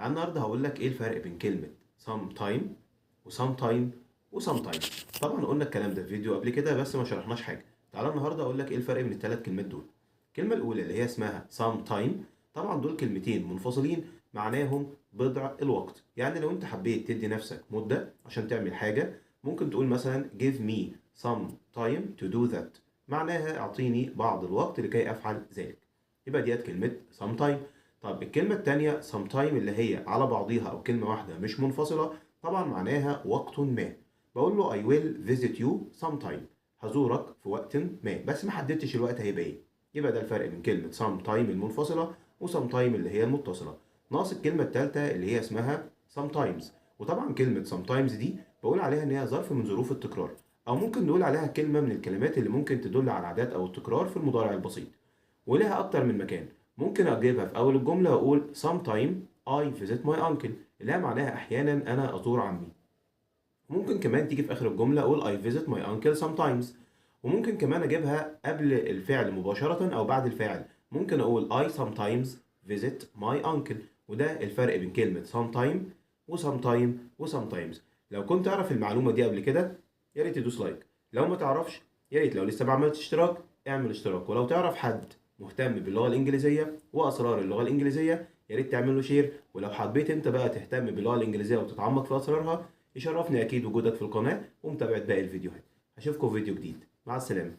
تعال النهارده هقول لك ايه الفرق بين كلمة sometime وsometime وsometime. طبعا قلنا الكلام ده في فيديو قبل كده بس ما شرحناش حاجة. تعال النهارده اقول لك ايه الفرق بين الثلاث كلمات دول. الكلمة الأولى اللي هي اسمها sometime، طبعا دول كلمتين منفصلين معناهم بضع الوقت. يعني لو انت حبيت تدي نفسك مدة عشان تعمل حاجة ممكن تقول مثلا give me some time to do that، معناها اعطيني بعض الوقت لكي افعل ذلك. يبقى ديت كلمة sometime. طب الكلمة التانية sometime اللي هي على بعضيها أو كلمة واحدة مش منفصلة، طبعا معناها وقت ما. بقول له I will visit you sometime، هزورك في وقت ما، بس ما حددتش الوقت هيبقى ايه. يبقى ده الفرق بين كلمة sometime المنفصلة وsometime اللي هي المتصلة. ناقص الكلمة التالتة اللي هي اسمها sometimes. وطبعا كلمة sometimes دي بقول عليها ان هي ظرف من ظروف التكرار، او ممكن نقول عليها كلمة من الكلمات اللي ممكن تدل على العادات او التكرار في المضارع البسيط، ولها أكتر من مكان. ممكن أجيبها في أول الجملة وأقول sometime I visit my uncle، اللي هي معناها أحيانا أنا أزور عمي. ممكن كمان تيجي في آخر الجملة أقول I visit my uncle sometimes. وممكن كمان أجيبها قبل الفعل مباشرة أو بعد الفعل، ممكن أقول I sometimes visit my uncle. وده الفرق بين كلمة sometime وsometime وsometimes. لو كنت أعرف المعلومة دي قبل كده يا ريت تدوس لايك، لو ما تعرفش يا ريت لو لسه ما عملتش اشتراك اعمل اشتراك، ولو تعرف حد مهتم باللغة الإنجليزية وأسرار اللغة الإنجليزية يا ريت تعمل له شير. ولو حبيت أنت بقى تهتم باللغة الإنجليزية وتتعمق في أسرارها يشرفني أكيد وجودك في القناة ومتابعة باقي الفيديوهات. أشوفكم في فيديو جديد، مع السلامة.